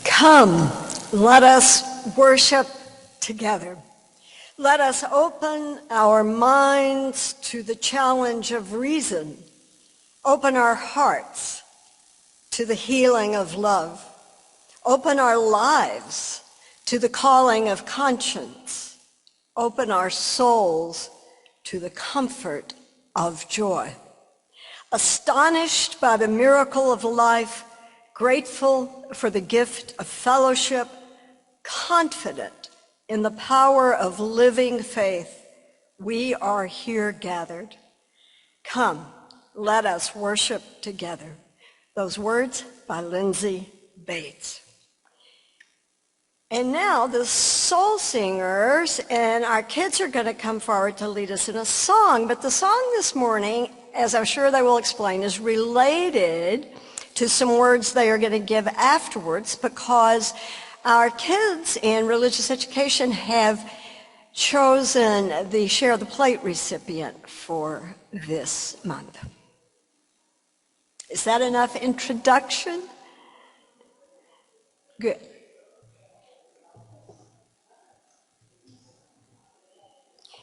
Come, let us worship together. Let us open our minds to the challenge of reason. Open our hearts to the healing of love. Open our lives to the calling of conscience. Open our souls to the comfort of joy. Astonished by the miracle of life, grateful for the gift of fellowship, confident in the power of living faith, we are here gathered. Come, let us worship together. Those words by Lindsay Bates. And now the soul singers and our kids are going to come forward to lead us in a song. But the song this morning, as I'm sure they will explain, is related to some words they are going to give afterwards, because our kids in religious education have chosen the Share the Plate recipient for this month. Is that enough introduction? Good.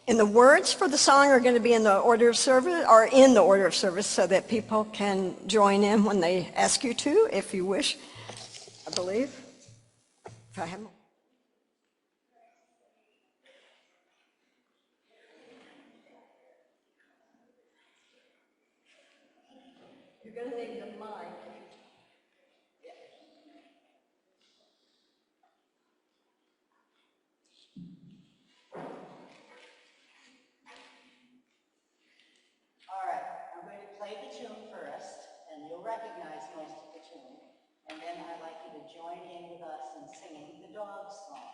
And the words for the song are going to be in the order of service, so that people can join in when they ask you to, if you wish, I believe. If I have more. You're going to need the mic. All right, I'm going to play the tune first, and you'll recognize most of the tune. And then I'd like you to join in with us in singing the dog song.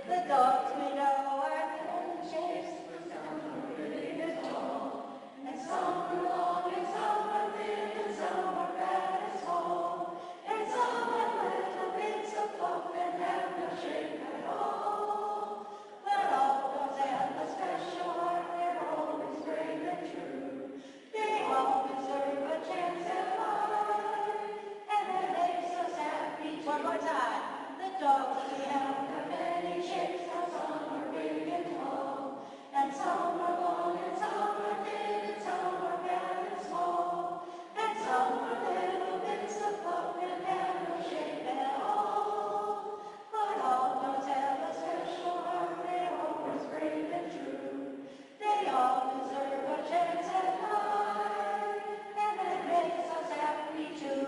The dogs we know are in shapes, some are big and tall, and some are long, and some are thin, and some are fat and small, and some have little bits of fluff and have no shape at all. But all dogs have a special heart, they're always brave and true. They all deserve a chance at life, and that makes us happy too. One more time. The dogs we have many shapes, and some are big and tall, and some are long, and some are thin, and some are fat and small, and some are little bits of fluff and have no shape at all. But all dogs have a special heart, they're always brave and true. They all deserve a chance at life, and that makes us happy too.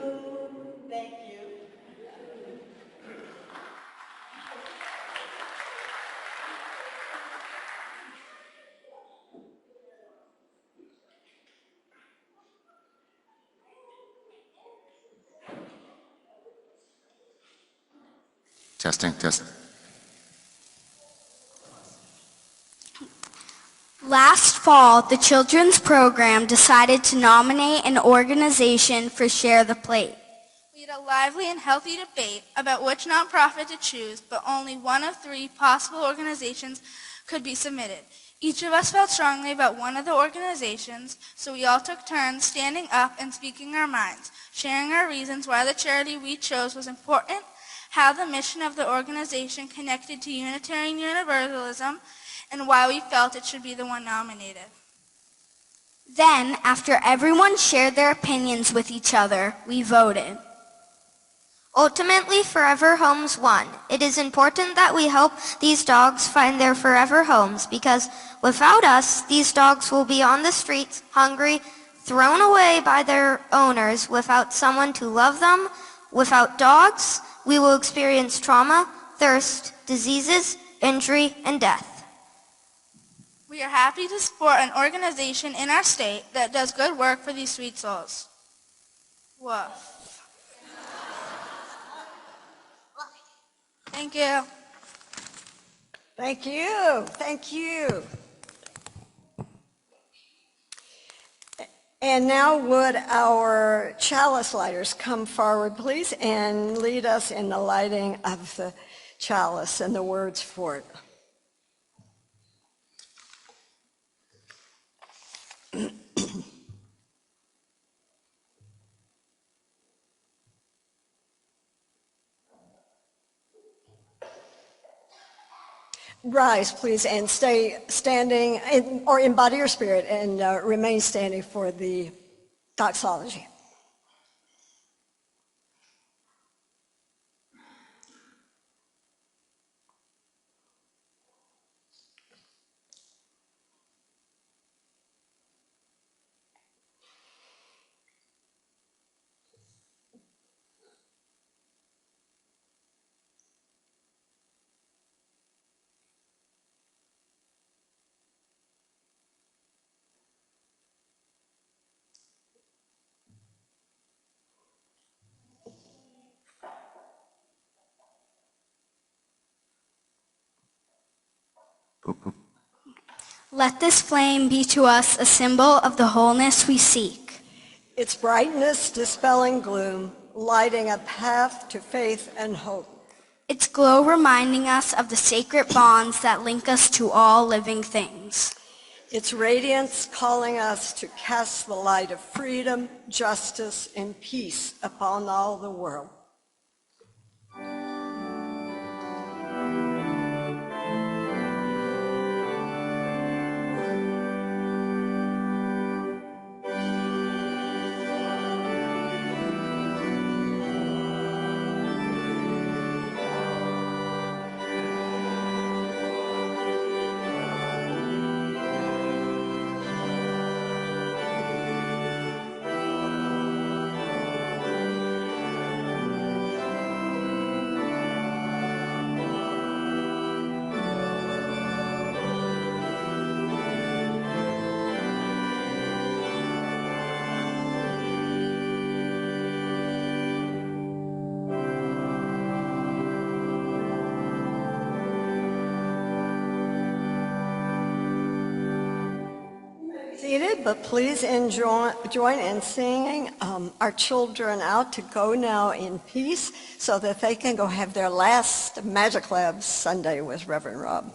Thank you. Testing. Last fall, the children's program decided to nominate an organization for Share the Plate. We had a lively and healthy debate about which nonprofit to choose, but only one of 3 possible organizations could be submitted. Each of us felt strongly about one of the organizations, so we all took turns standing up and speaking our minds, sharing our reasons why the charity we chose was important, how the mission of the organization connected to Unitarian Universalism, and why we felt it should be the one nominated. Then, after everyone shared their opinions with each other, we voted. Ultimately, Forever Homes won. It is important that we help these dogs find their forever homes, because without us, these dogs will be on the streets, hungry, thrown away by their owners, without someone to love them. Without dogs, we will experience trauma, thirst, diseases, injury, and death. We are happy to support an organization in our state that does good work for these sweet souls. Woof. Thank you. Thank you. Thank you. And now would our chalice lighters come forward, please, and lead us in the lighting of the chalice and the words for it. Rise, please, and stay standing, or embody your spirit, and remain standing for the doxology. Let this flame be to us a symbol of the wholeness we seek. Its brightness dispelling gloom, lighting a path to faith and hope. Its glow reminding us of the sacred bonds that link us to all living things. Its radiance calling us to cast the light of freedom, justice, and peace upon all the world. Seated, but please join in singing our children out to go now in peace so that they can go have their last Magic Lab Sunday with Reverend Rob.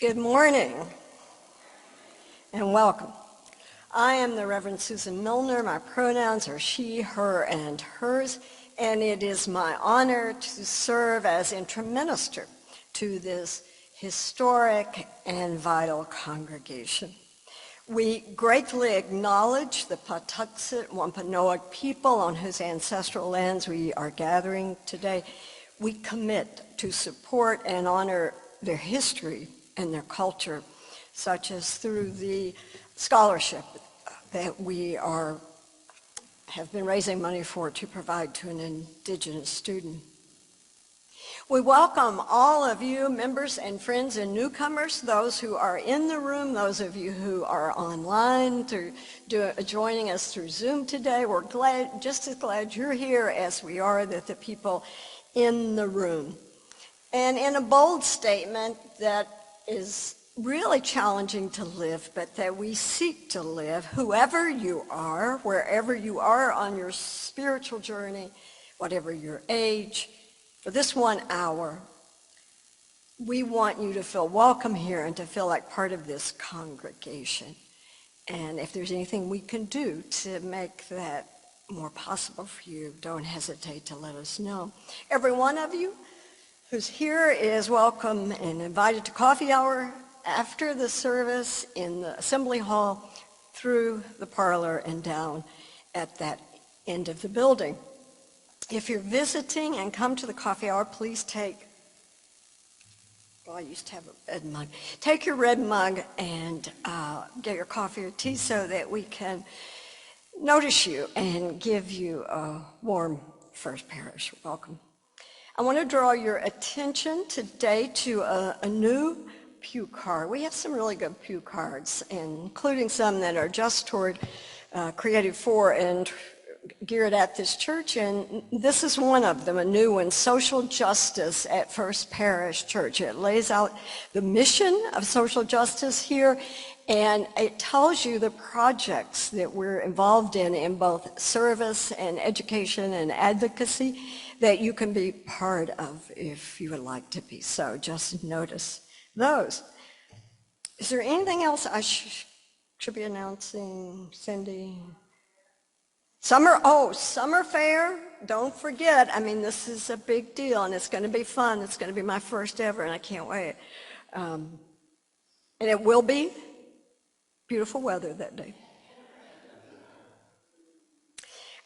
Good morning and welcome. I am the Reverend Susan Milner. My pronouns are she, her, and hers, and it is my honor to serve as interim minister to this historic and vital congregation. We gratefully acknowledge the Patuxet Wampanoag people on whose ancestral lands we are gathering today. We commit to support and honor their history and their culture, such as through the scholarship that we have been raising money for to provide to an Indigenous student. We welcome all of you, members and friends and newcomers, those who are in the room, those of you who are online joining us through Zoom today. We're just as glad you're here as we are that the people in the room. And in a bold statement that is really challenging to live, but that we seek to live, whoever you are, wherever you are on your spiritual journey, whatever your age, for this 1 hour, we want you to feel welcome here and to feel like part of this congregation. And if there's anything we can do to make that more possible for you, don't hesitate to let us know. Every one of you who's here is welcome and invited to coffee hour after the service in the assembly hall, through the parlor and down at that end of the building. If you're visiting and come to the coffee hour, please I used to have a red mug. Take your red mug and get your coffee or tea so that we can notice you and give you a warm First Parish welcome. I want to draw your attention today to a new pew card. We have some really good pew cards, including some that are just toward created for and geared at this church, and this is one of them, a new one, Social Justice at First Parish Church. It lays out the mission of social justice here, and it tells you the projects that we're involved in both service and education and advocacy that you can be part of if you would like to be. So just notice those. Is there anything else I should be announcing, Cindy? Summer fair, don't forget. I mean, this is a big deal, and it's going to be fun. It's going to be my first ever, and I can't wait. And it will be beautiful weather that day.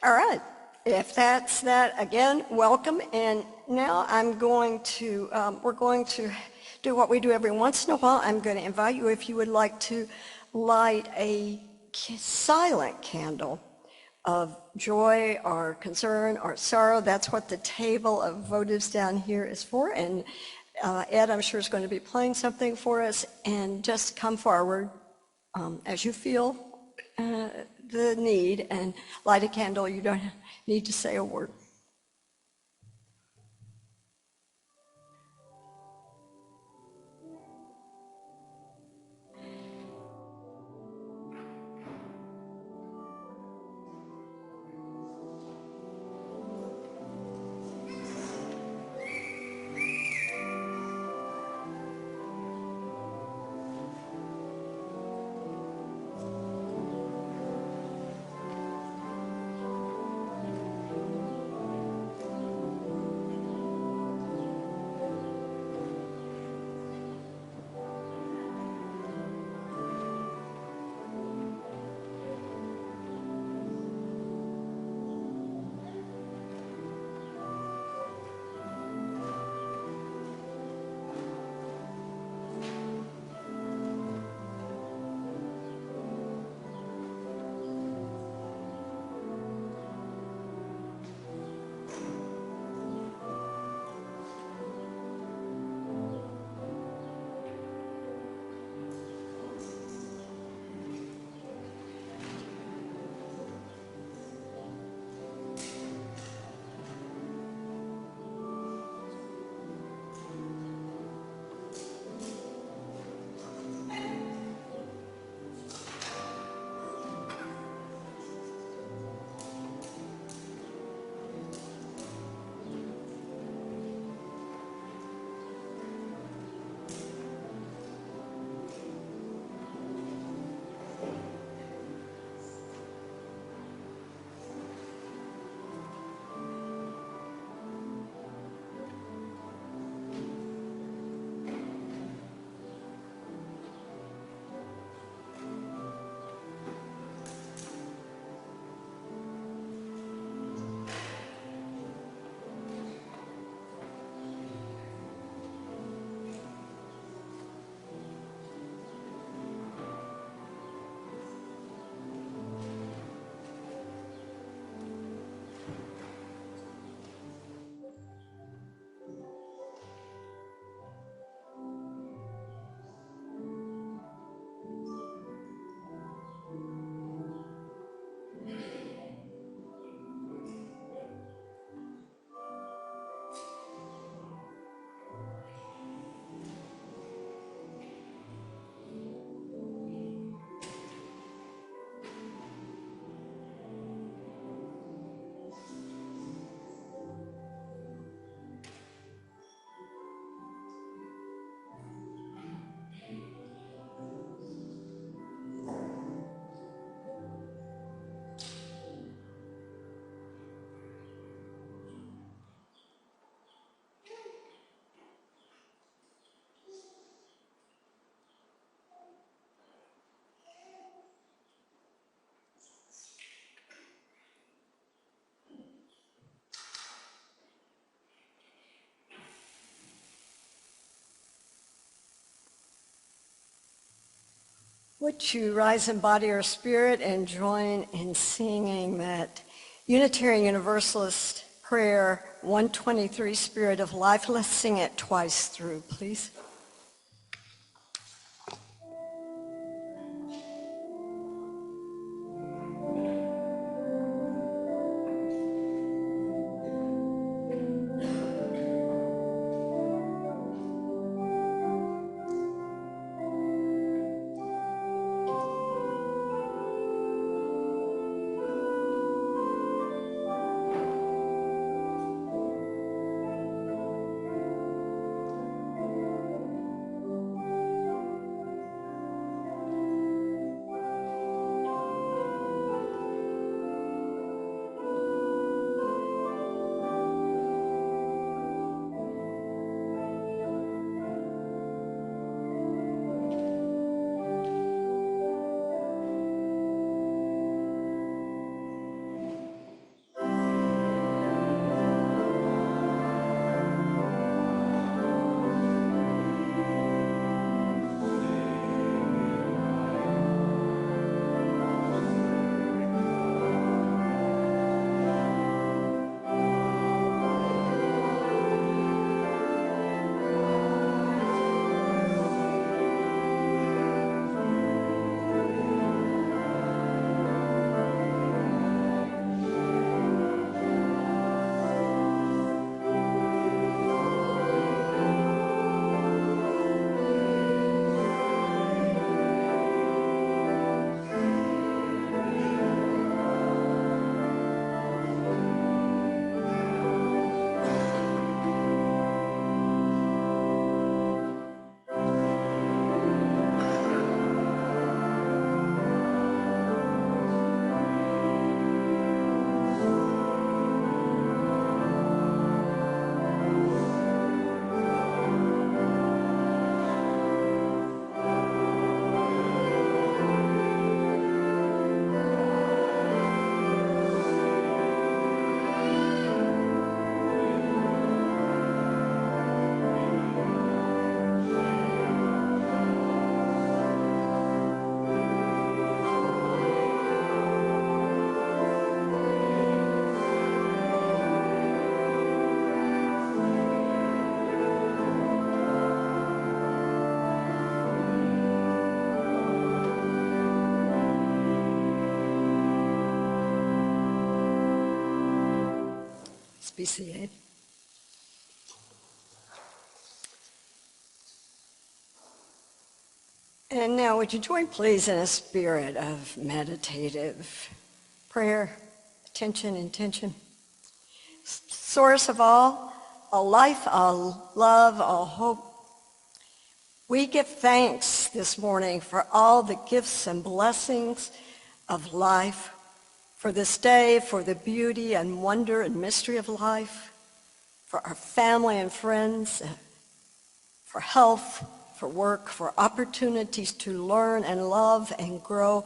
All right, if that's that, again, welcome. And now we're going to do what we do every once in a while. I'm going to invite you, if you would like to light a silent candle of joy or concern or sorrow. That's what the table of votives down here is for. And Ed, I'm sure, is going to be playing something for us. And just come forward as you feel the need and light a candle. You don't need to say a word. Would you rise in body or spirit and join in singing that Unitarian Universalist prayer 123, Spirit of Life? Let's sing it twice through, please. Be seated. And now would you join please in a spirit of meditative prayer, attention, intention. Source of all life, all love, all hope. We give thanks this morning for all the gifts and blessings of life, for this day, for the beauty and wonder and mystery of life, for our family and friends, for health, for work, for opportunities to learn and love and grow,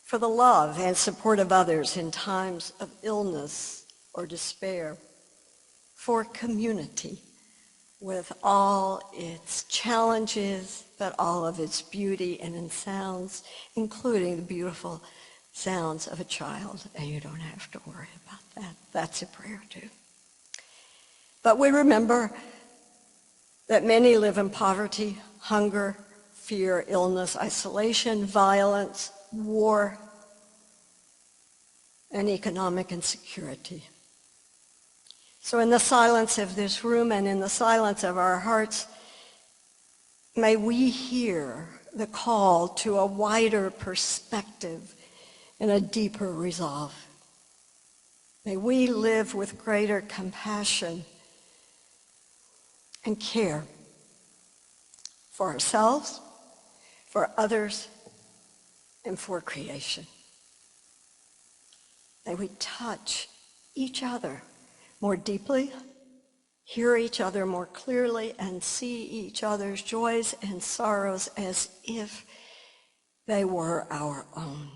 for the love and support of others in times of illness or despair, for community with all its challenges, but all of its beauty and in sounds, including the beautiful sounds of a child, and you don't have to worry about that. That's a prayer too. But we remember that many live in poverty, hunger, fear, illness, isolation, violence, war, and economic insecurity. So in the silence of this room and in the silence of our hearts, may we hear the call to a wider perspective and a deeper resolve. May we live with greater compassion and care for ourselves, for others, and for creation. May we touch each other more deeply, hear each other more clearly, and see each other's joys and sorrows as if they were our own.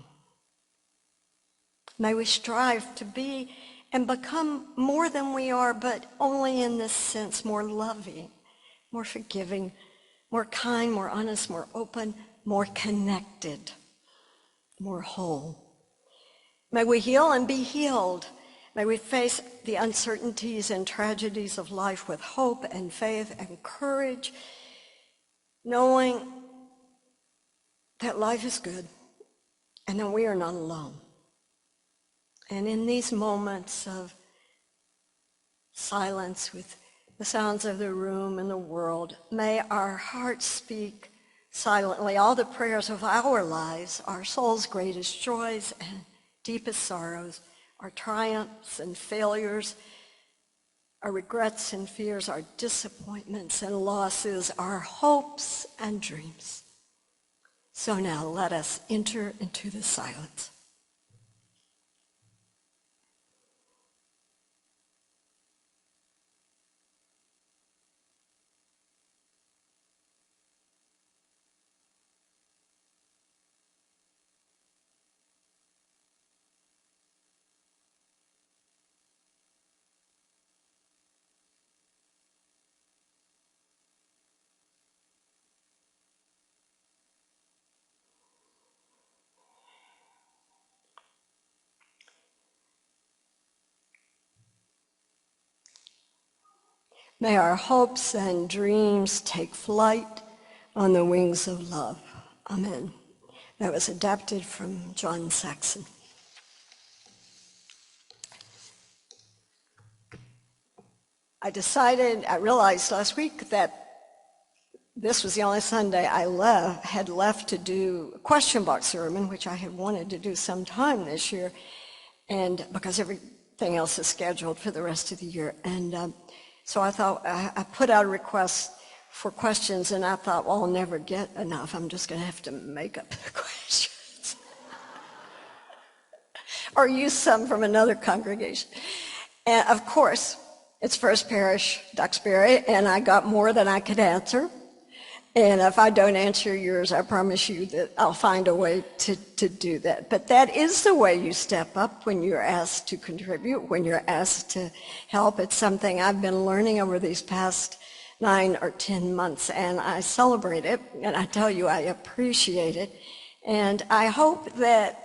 May we strive to be and become more than we are, but only in this sense, more loving, more forgiving, more kind, more honest, more open, more connected, more whole. May we heal and be healed. May we face the uncertainties and tragedies of life with hope and faith and courage, knowing that life is good and that we are not alone. And in these moments of silence with the sounds of the room and the world, may our hearts speak silently all the prayers of our lives, our soul's greatest joys and deepest sorrows, our triumphs and failures, our regrets and fears, our disappointments and losses, our hopes and dreams. So now let us enter into the silence. May our hopes and dreams take flight on the wings of love. Amen. That was adapted from John Saxon. I realized last week that this was the only Sunday I had left to do a question box sermon, which I had wanted to do sometime this year, and because everything else is scheduled for the rest of the year. And so I thought, I put out a request for questions, and I thought, well, I'll never get enough. I'm just going to have to make up the questions. Or use some from another congregation. And of course, it's First Parish, Duxbury, and I got more than I could answer. And if I don't answer yours, I promise you that I'll find a way to do that. But that is the way you step up when you're asked to contribute, when you're asked to help. It's something I've been learning over these past 9 or 10 months, and I celebrate it, and I tell you I appreciate it. And I hope that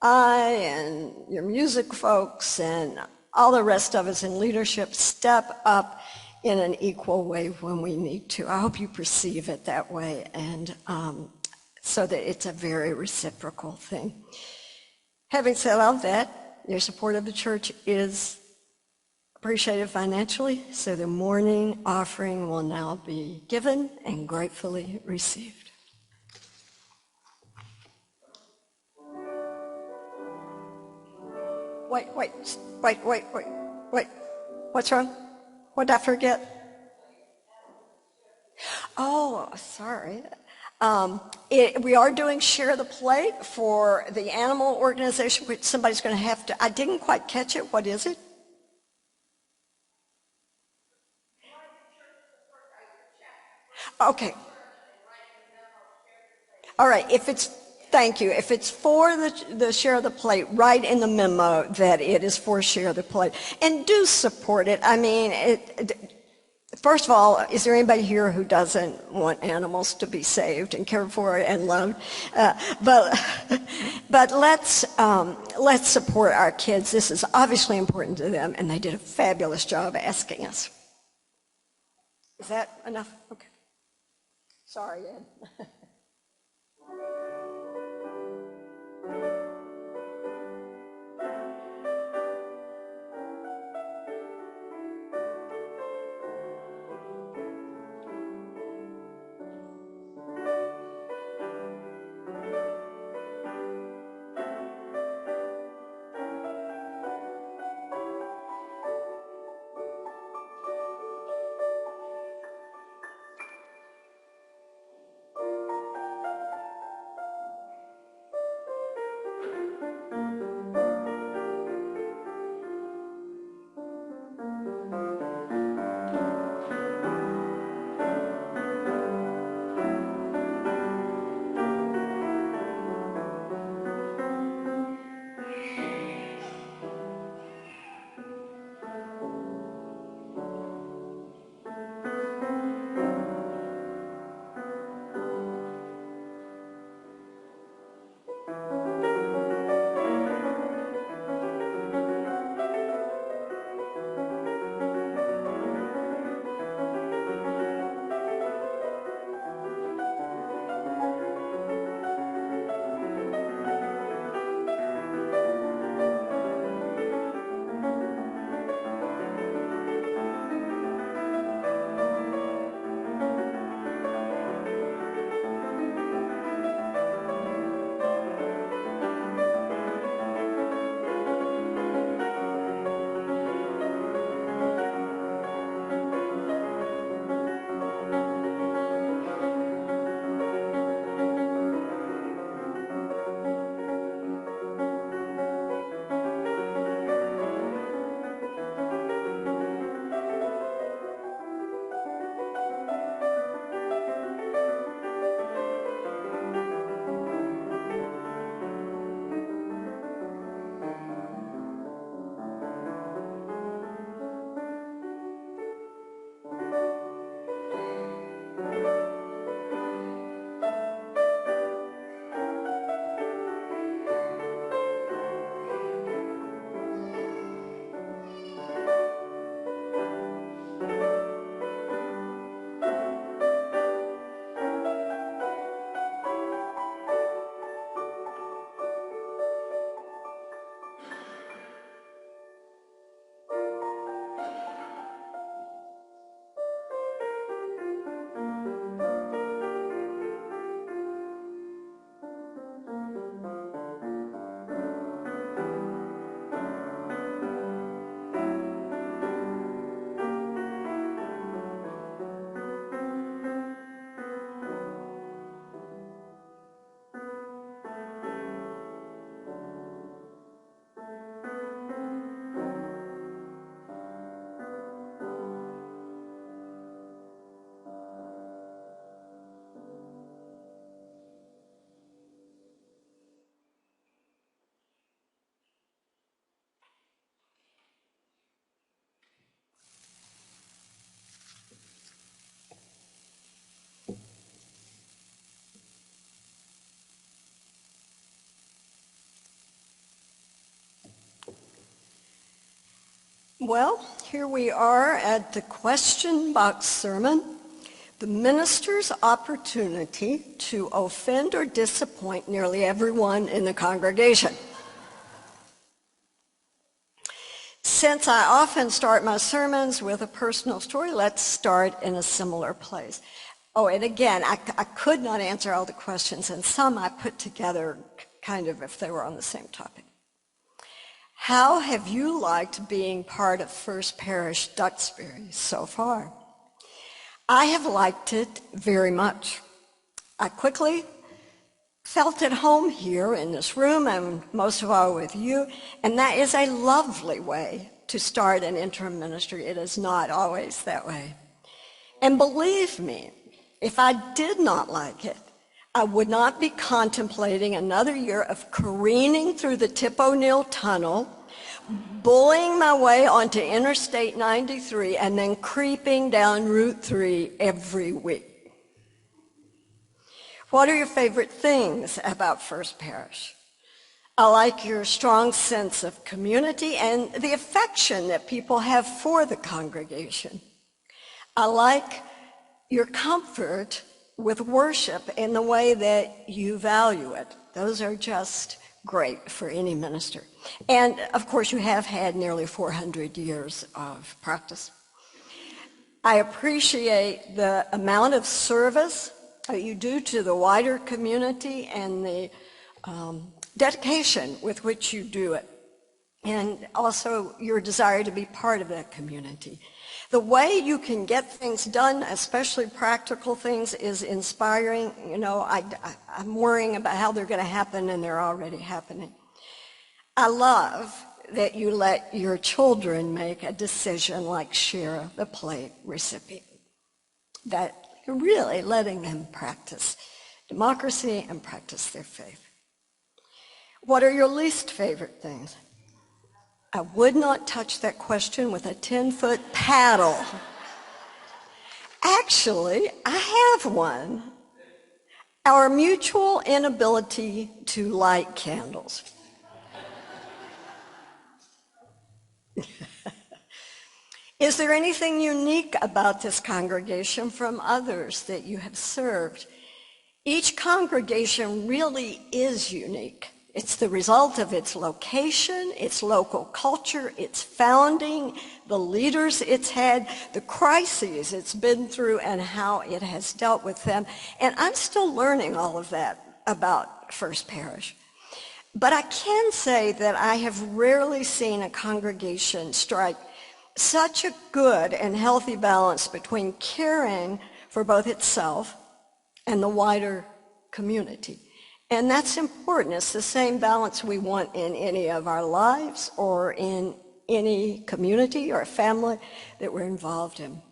I and your music folks and all the rest of us in leadership step up in an equal way when we need to. I hope you perceive it that way, and so that it's a very reciprocal thing. Having said all that, your support of the church is appreciated financially, so the morning offering will now be given and gratefully received. Wait. What's wrong? What did I forget? Oh, sorry. We are doing Share the Plate for the animal organization, which somebody's going to have to, I didn't quite catch it. What is it? Okay. All right. Thank you. If it's for the Share the Plate, write in the memo that it is for Share the Plate. And do support it. I mean, first of all, is there anybody here who doesn't want animals to be saved and cared for and loved? But let's support our kids. This is obviously important to them, and they did a fabulous job asking us. Is that enough? Okay. Sorry, Ed. Well, here we are at the question box sermon, the minister's opportunity to offend or disappoint nearly everyone in the congregation. Since I often start my sermons with a personal story, let's start in a similar place. Oh, and again, I could not answer all the questions, and some I put together kind of if they were on the same topic. How have you liked being part of First Parish Duxbury so far? I have liked it very much. I quickly felt at home here in this room and most of all with you, and that is a lovely way to start an interim ministry. It is not always that way. And believe me, if I did not like it, I would not be contemplating another year of careening through the Tip O'Neill Tunnel, bullying my way onto Interstate 93, and then creeping down Route 3 every week. What are your favorite things about First Parish? I like your strong sense of community and the affection that people have for the congregation. I like your comfort with worship in the way that you value it. Those are just great for any minister. And of course, you have had nearly 400 years of practice. I appreciate the amount of service you do to the wider community and the dedication with which you do it, and also your desire to be part of that community. The way you can get things done, especially practical things, is inspiring. You know, I'm worrying about how they're going to happen, and they're already happening. I love that you let your children make a decision like share the plate recipient. That you're really letting them practice democracy and practice their faith. What are your least favorite things? I would not touch that question with a 10-foot paddle. Actually, I have one. Our mutual inability to light candles. Is there anything unique about this congregation from others that you have served? Each congregation really is unique. It's the result of its location, its local culture, its founding, the leaders it's had, the crises it's been through, and how it has dealt with them. And I'm still learning all of that about First Parish. But I can say that I have rarely seen a congregation strike such a good and healthy balance between caring for both itself and the wider community. And that's important. It's the same balance we want in any of our lives or in any community or family that we're involved in.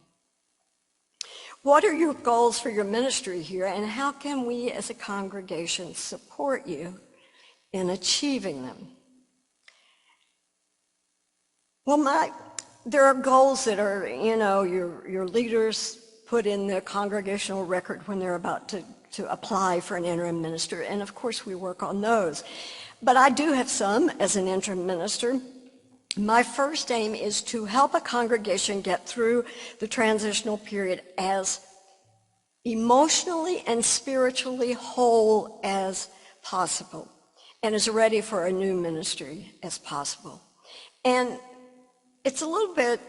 What are your goals for your ministry here, and how can we as a congregation support you in achieving them? Well, there are goals that are, your leaders put in the congregational record when they're about to apply for an interim minister, and of course we work on those. But I do have some as an interim minister. My first aim is to help a congregation get through the transitional period as emotionally and spiritually whole as possible, and as ready for a new ministry as possible. And it's a little bit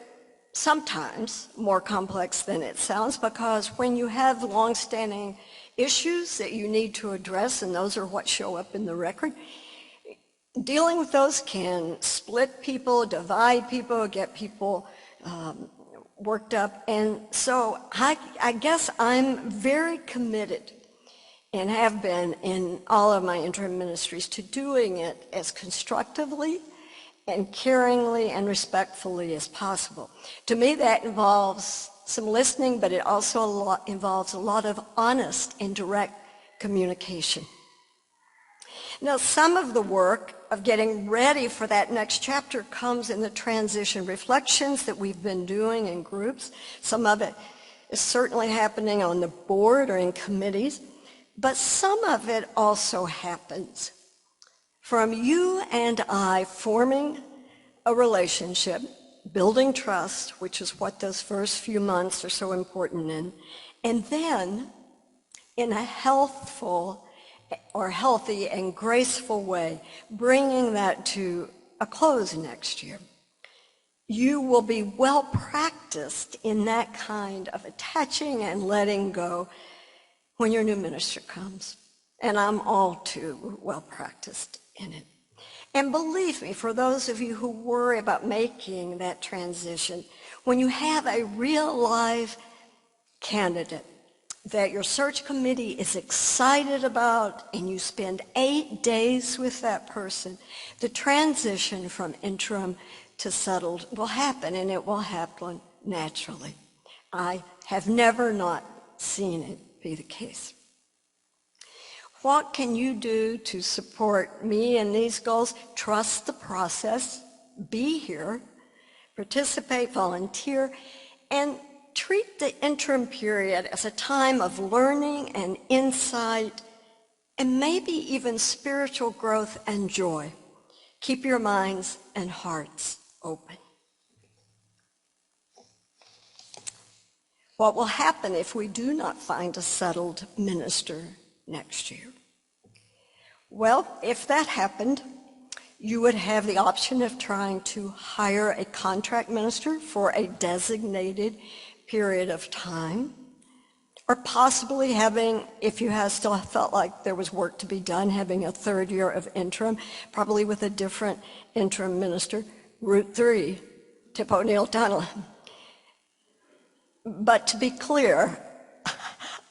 sometimes more complex than it sounds, because when you have long-standing issues that you need to address, and those are what show up in the record, dealing with those can split people, divide people, get people worked up. And so I guess I'm very committed, and have been in all of my interim ministries, to doing it as constructively and caringly and respectfully as possible. To me, that involves some listening, but it also involves a lot of honest and direct communication. Now, some of the work of getting ready for that next chapter comes in the transition reflections that we've been doing in groups. Some of it is certainly happening on the board or in committees, but some of it also happens from you and I forming a relationship, building trust, which is what those first few months are so important in, and then in a healthy and graceful way, bringing that to a close next year. You will be well practiced in that kind of attaching and letting go when your new minister comes. And I'm all too well practiced in it. And believe me, for those of you who worry about making that transition, when you have a real live candidate that your search committee is excited about and you spend 8 days with that person, the transition from interim to settled will happen, and it will happen naturally. I have never not seen it be the case. What can you do to support me in these goals? Trust the process, be here, participate, volunteer, and treat the interim period as a time of learning and insight and maybe even spiritual growth and joy. Keep your minds and hearts open. What will happen if we do not find a settled minister next year? Well, if that happened, you would have the option of trying to hire a contract minister for a designated period of time, or possibly having, if you still felt like there was work to be done, having a third year of interim, probably with a different interim minister, Route 3, Tip O'Neill Tunnel. But to be clear,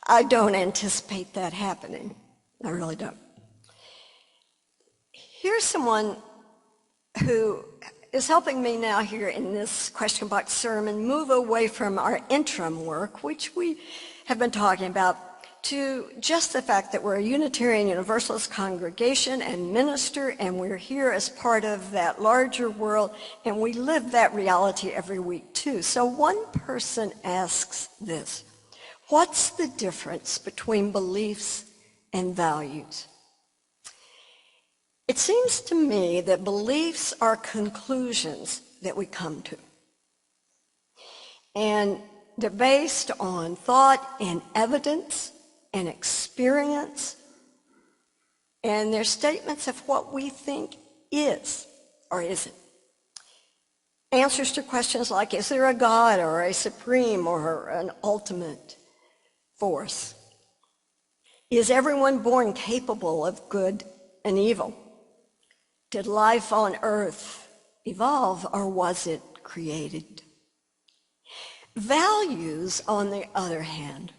I don't anticipate that happening. I really don't. Here's someone who is helping me now here in this question box sermon move away from our interim work, which we have been talking about, to just the fact that we're a Unitarian Universalist congregation and minister, and we're here as part of that larger world, and we live that reality every week too. So one person asks this: what's the difference between beliefs and values? It seems to me that beliefs are conclusions that we come to. And they're based on thought and evidence and experience, and they're statements of what we think is or isn't. Answers to questions like, is there a God or a supreme or an ultimate force? Is everyone born capable of good and evil? Did life on earth evolve, or was it created? Values, on the other hand,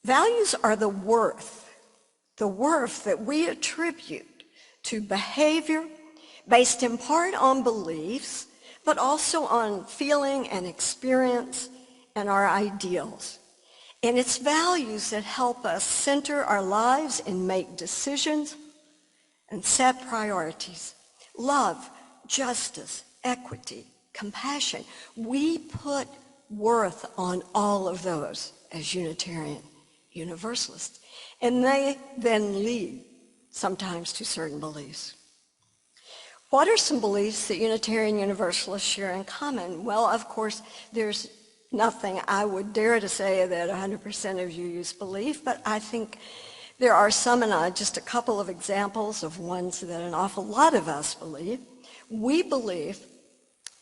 values are the worth that we attribute to behavior based in part on beliefs, but also on feeling and experience and our ideals. And it's values that help us center our lives and make decisions and set priorities. Love, justice, equity, compassion. We put worth on all of those as Unitarian Universalists. And they then lead sometimes to certain beliefs. What are some beliefs that Unitarian Universalists share in common? Well, of course, there's nothing I would dare to say that 100% of you use belief, but I think there are some, and just a couple of examples of ones that an awful lot of us believe. We believe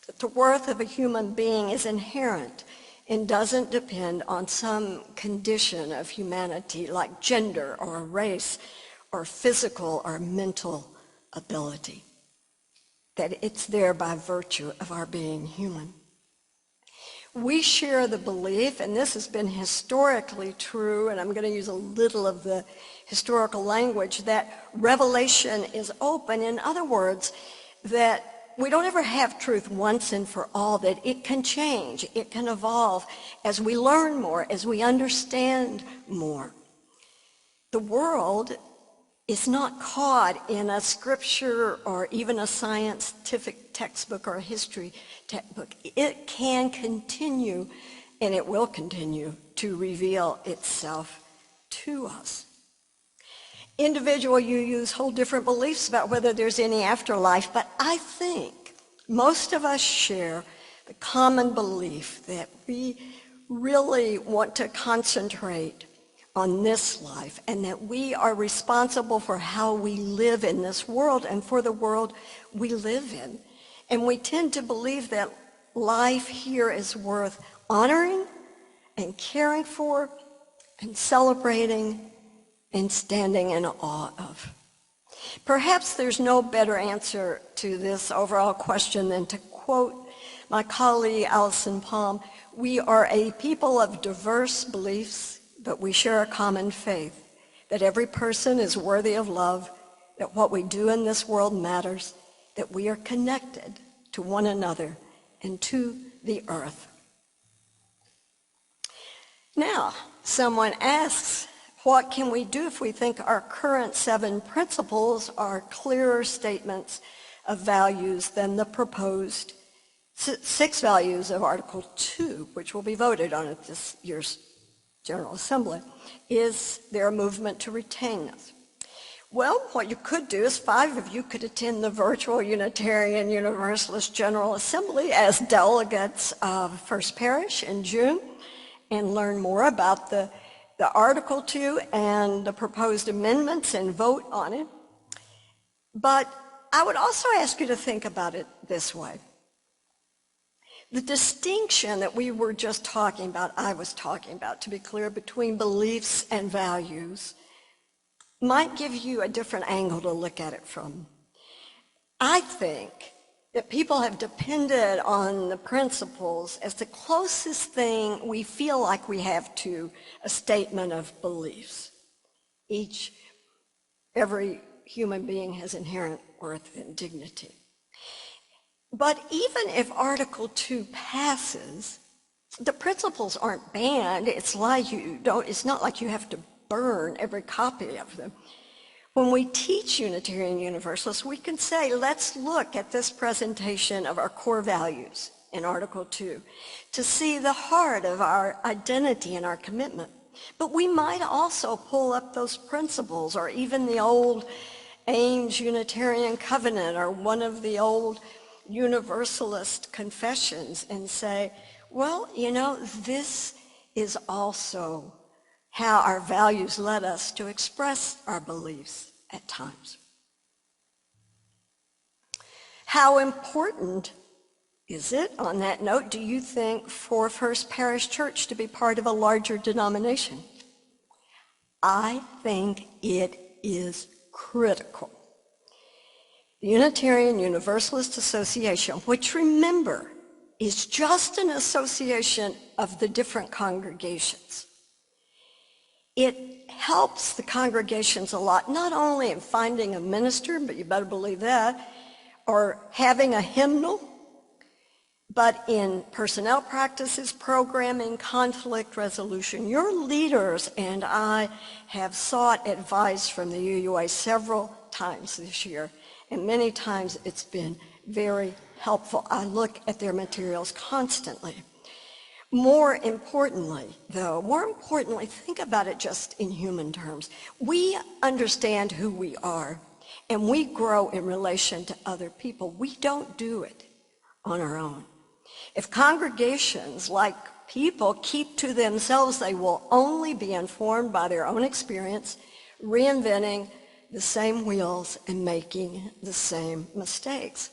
that the worth of a human being is inherent and doesn't depend on some condition of humanity like gender or race or physical or mental ability. That it's there by virtue of our being human. We share the belief, and this has been historically true, and I'm going to use a little of the historical language, that revelation is open. In other words, that we don't ever have truth once and for all, that it can change, it can evolve as we learn more, as we understand more. The world is not caught in a scripture or even a scientific textbook or a history textbook. It can continue, and it will continue, to reveal itself to us. Individual UUs hold different beliefs about whether there's any afterlife, but I think Most of us share the common belief that we really want to concentrate on this life and that we are responsible for how we live in this world and for the world we live in. And we tend to believe that life here is worth honoring and caring for and celebrating and standing in awe of. Perhaps there's no better answer to this overall question than to quote my colleague Allison Palm, "We are a people of diverse beliefs, but we share a common faith, that every person is worthy of love, that what we do in this world matters, that we are connected to one another and to the earth." Now, someone asks, what can we do if we think our current 7 principles are clearer statements of values than the proposed 6 values of Article 2, which will be voted on at this year's General Assembly? Is there a movement to retain this? Well, what you could do is 5 of you could attend the virtual Unitarian Universalist General Assembly as delegates of First Parish in June and learn more about the Article 2 and the proposed amendments and vote on it. But I would also ask you to think about it this way. The distinction that we were just talking about, I was talking about, to be clear, between beliefs and values might give you a different angle to look at it from. I think that people have depended on the principles as the closest thing we feel like we have to a statement of beliefs. Every human being has inherent worth and dignity. But even if Article 2 passes, the principles aren't banned. It's not like you have to burn every copy of them. When we teach Unitarian Universalists, we can say, let's look at this presentation of our core values in Article 2 to see the heart of our identity and our commitment. But we might also pull up those principles, or even the old Ames Unitarian Covenant, or one of the old Universalist confessions, and say, well, this is also how our values led us to express our beliefs at times. How important is it, on that note, do you think, for First Parish Church to be part of a larger denomination? I think it is critical. The Unitarian Universalist Association, which, remember, is just an association of the different congregations. It helps the congregations a lot, not only in finding a minister, but you better believe that, or having a hymnal, but in personnel practices, programming, conflict resolution. Your leaders and I have sought advice from the UUA several times this year, and many times it's been very helpful. I look at their materials constantly. More importantly, think about it just in human terms. We understand who we are, and we grow in relation to other people. We don't do it on our own. If congregations, like people, keep to themselves, they will only be informed by their own experience, reinventing the same wheels and making the same mistakes.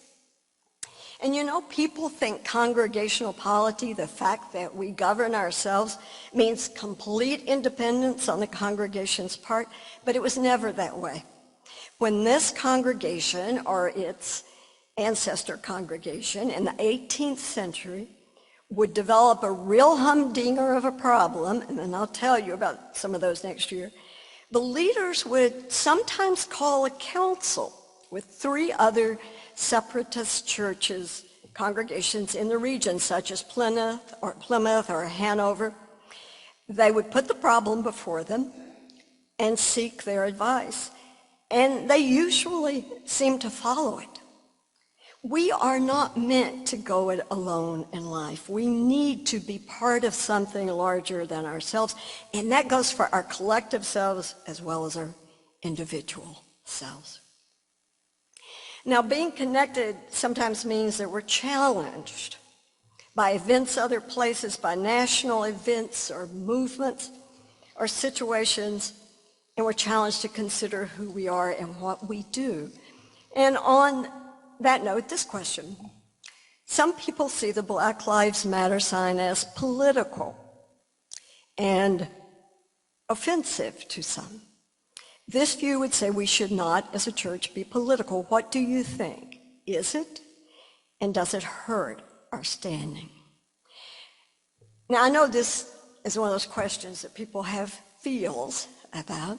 And people think congregational polity, the fact that we govern ourselves, means complete independence on the congregation's part, but it was never that way. When this congregation, or its ancestor congregation in the 18th century, would develop a real humdinger of a problem, and then I'll tell you about some of those next year, the leaders would sometimes call a council with 3 other separatist churches, congregations in the region, such as Plymouth or Hanover. They would put the problem before them and seek their advice. And they usually seem to follow it. We are not meant to go it alone in life. We need to be part of something larger than ourselves, and that goes for our collective selves as well as our individual selves. Now, being connected sometimes means that we're challenged by events other places, by national events or movements or situations, and we're challenged to consider who we are and what we do. And on that note, this question. Some people see the Black Lives Matter sign as political and offensive to some. This view would say we should not, as a church, be political. What do you think? Is it? And does it hurt our standing? Now, I know this is one of those questions that people have feels about,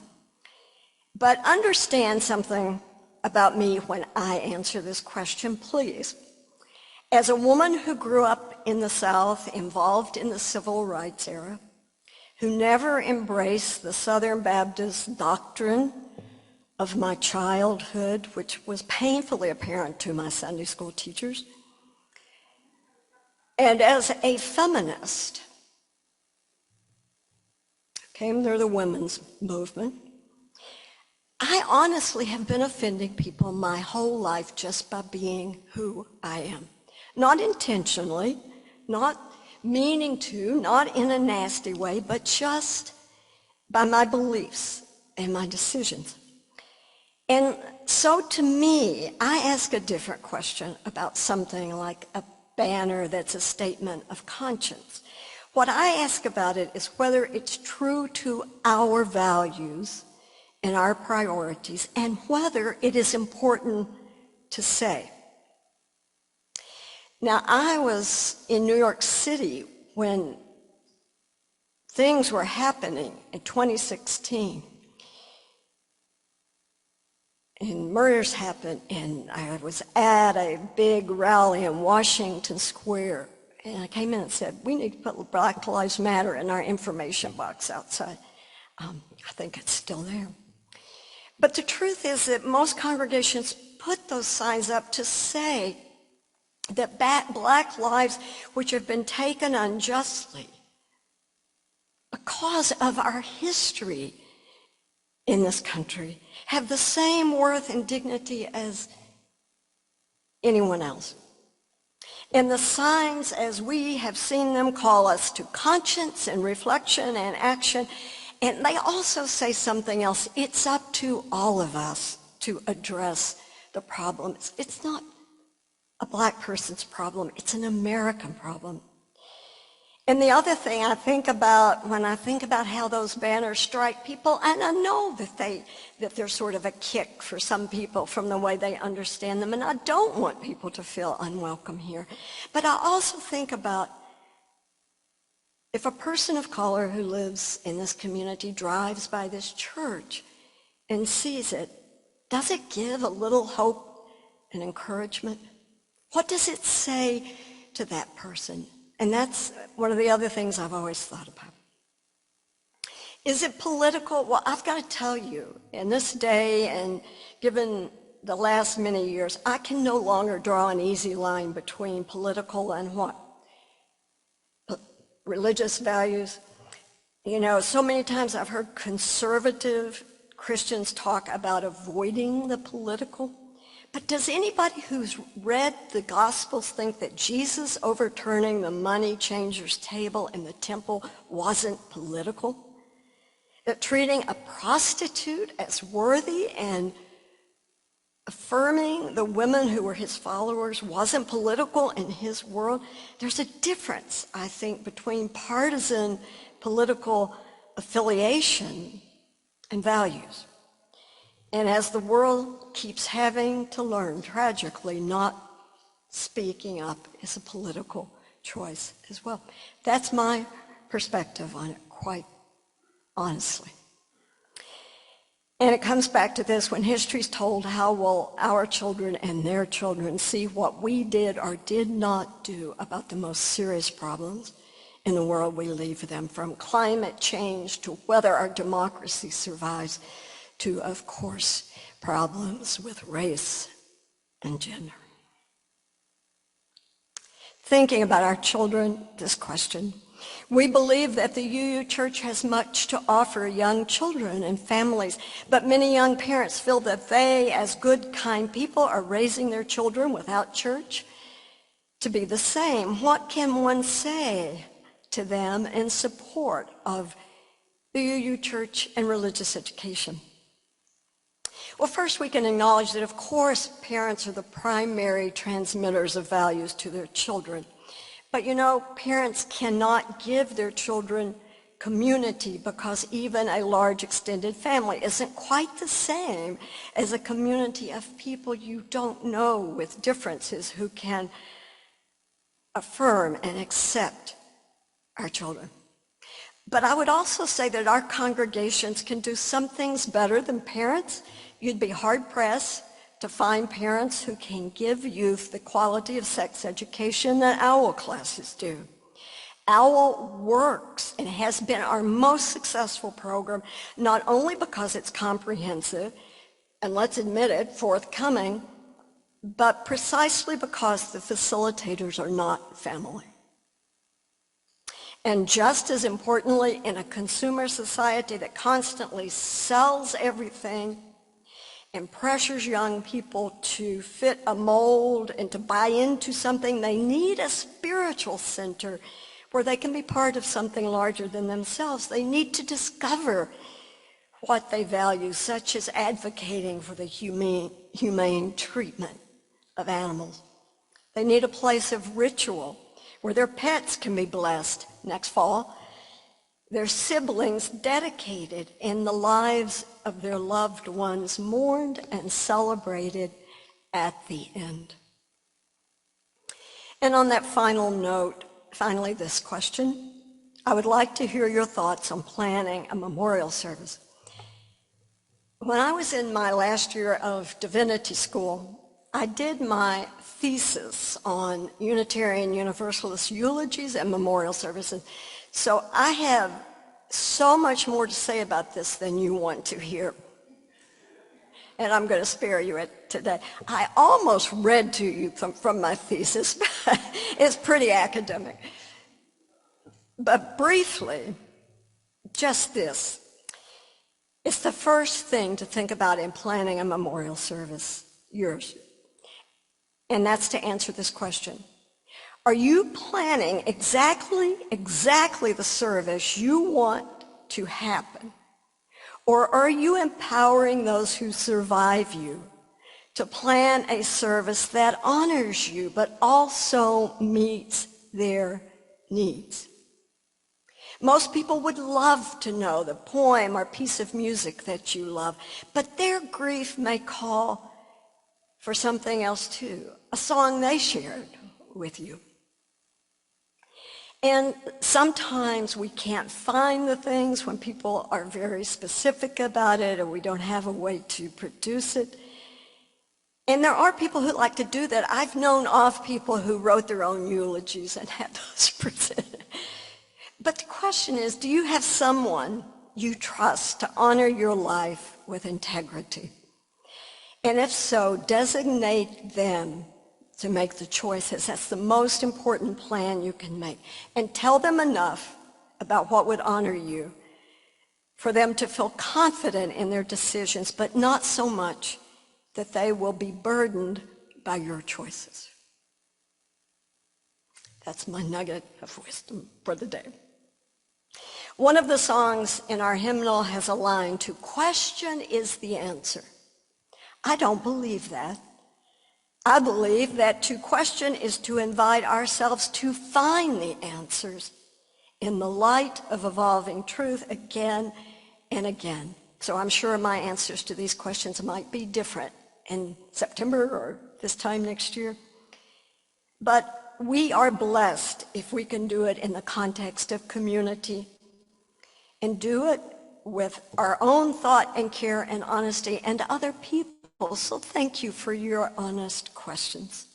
but understand something about me when I answer this question, please. As a woman who grew up in the South, involved in the civil rights era, who never embraced the Southern Baptist doctrine of my childhood, which was painfully apparent to my Sunday school teachers, and as a feminist, came through the women's movement, I honestly have been offending people my whole life just by being who I am. Not intentionally, not meaning to, not in a nasty way, but just by my beliefs and my decisions. And so to me, I ask a different question about something like a banner that's a statement of conscience. What I ask about it is whether it's true to our values and our priorities, and whether it is important to say. Now, I was in New York City when things were happening in 2016. And murders happened, and I was at a big rally in Washington Square. And I came in and said, we need to put Black Lives Matter in our information box outside. I think it's still there. But the truth is that most congregations put those signs up to say that Black lives which have been taken unjustly because of our history in this country have the same worth and dignity as anyone else. And the signs, as we have seen them, call us to conscience and reflection and action. And they also say something else. It's up to all of us to address the problem. It's not a Black person's problem. It's an American problem. And the other thing I think about when I think about how those banners strike people, and I know that they're sort of a kick for some people from the way they understand them, and I don't want people to feel unwelcome here. But I also think about if a person of color who lives in this community drives by this church and sees it, does it give a little hope and encouragement? What does it say to that person? And that's one of the other things I've always thought about. Is it political? Well, I've got to tell you, in this day and given the last many years, I can no longer draw an easy line between political and what? Religious values. You know, so many times I've heard conservative Christians talk about avoiding the political. But does anybody who's read the Gospels think that Jesus overturning the money changer's table in the temple wasn't political? That treating a prostitute as worthy and affirming the women who were his followers wasn't political in his world? There's a difference, I think, between partisan political affiliation and values. And as the world keeps having to learn, tragically, not speaking up is a political choice as well. That's my perspective on it, quite honestly. And it comes back to this: when history's told, how will our children and their children see what we did or did not do about the most serious problems in the world we leave them, from climate change to whether our democracy survives, to, of course, problems with race and gender. Thinking about our children, this question We believe that the UU Church has much to offer young children and families, but many young parents feel that they, as good, kind people, are raising their children without church to be the same. What can one say to them in support of the UU Church and religious education? Well, first we can acknowledge that, of course, parents are the primary transmitters of values to their children. But you know, parents cannot give their children community because even a large extended family isn't quite the same as a community of people you don't know with differences who can affirm and accept our children. But I would also say that our congregations can do some things better than parents. You'd be hard-pressed to find parents who can give youth the quality of sex education that OWL classes do. OWL works and has been our most successful program, not only because it's comprehensive, and let's admit it, forthcoming, but precisely because the facilitators are not family. And just as importantly, in a consumer society that constantly sells everything and pressures young people to fit a mold and to buy into something, they need a spiritual center where they can be part of something larger than themselves. They need to discover what they value, such as advocating for the humane treatment of animals. They need a place of ritual where their pets can be blessed next fall, their siblings dedicated, and the lives of their loved ones mourned and celebrated at the end. And on that final note, finally this question, I would like to hear your thoughts on planning a memorial service. When I was in my last year of divinity school, I did my thesis on Unitarian Universalist eulogies and memorial services. So I have so much more to say about this than you want to hear. And I'm going to spare you it today. I almost read to you from my thesis, but it's pretty academic. But briefly, just this. It's the first thing to think about in planning a memorial service, yours. And that's to answer this question. Are you planning exactly the service you want to happen? Or are you empowering those who survive you to plan a service that honors you but also meets their needs? Most people would love to know the poem or piece of music that you love, but their grief may call for something else too, a song they shared with you. And sometimes we can't find the things when people are very specific about it, or we don't have a way to produce it. And there are people who like to do that. I've known of people who wrote their own eulogies and had those presented. But the question is, do you have someone you trust to honor your life with integrity? And if so, designate them to make the choices. That's the most important plan you can make. And tell them enough about what would honor you for them to feel confident in their decisions, but not so much that they will be burdened by your choices. That's my nugget of wisdom for the day. One of the songs in our hymnal has a line, "To question is the answer." I don't believe that. I believe that to question is to invite ourselves to find the answers in the light of evolving truth again and again. So I'm sure my answers to these questions might be different in September or this time next year. But we are blessed if we can do it in the context of community and do it with our own thought and care and honesty and other people. So thank you for your honest questions.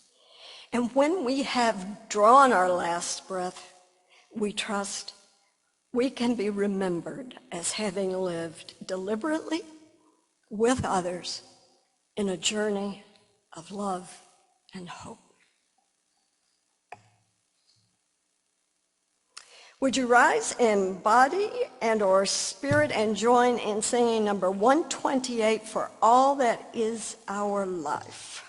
And when we have drawn our last breath, we trust we can be remembered as having lived deliberately with others in a journey of love and hope. Would you rise in body and or spirit and join in singing number 128, For All That Is Our Life?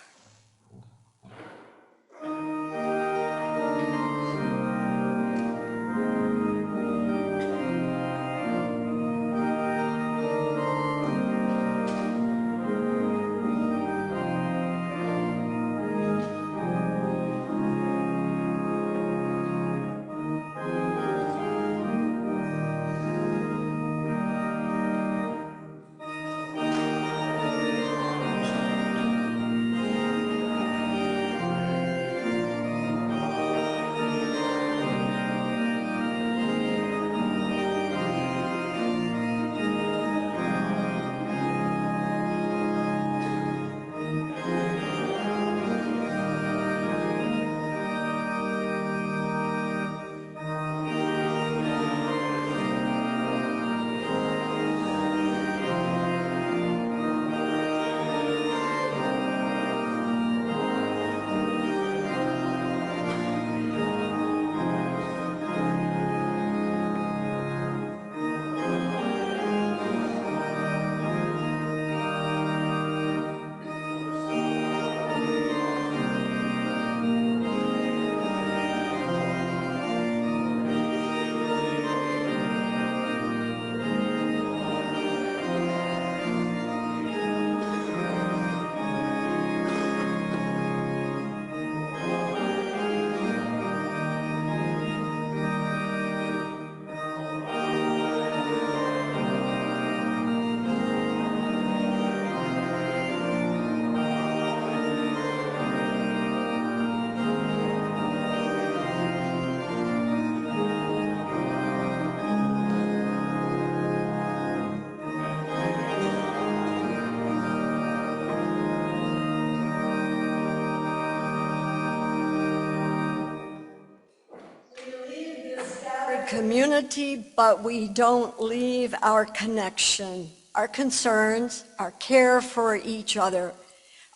Community, but we don't leave our connection, our concerns, our care for each other,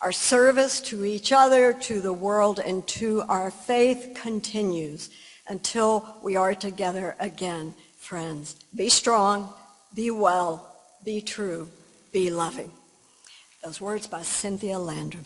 our service to each other, to the world, and to our faith continues until we are together again, friends. Be strong, be well, be true, be loving. Those words by Cynthia Landrum.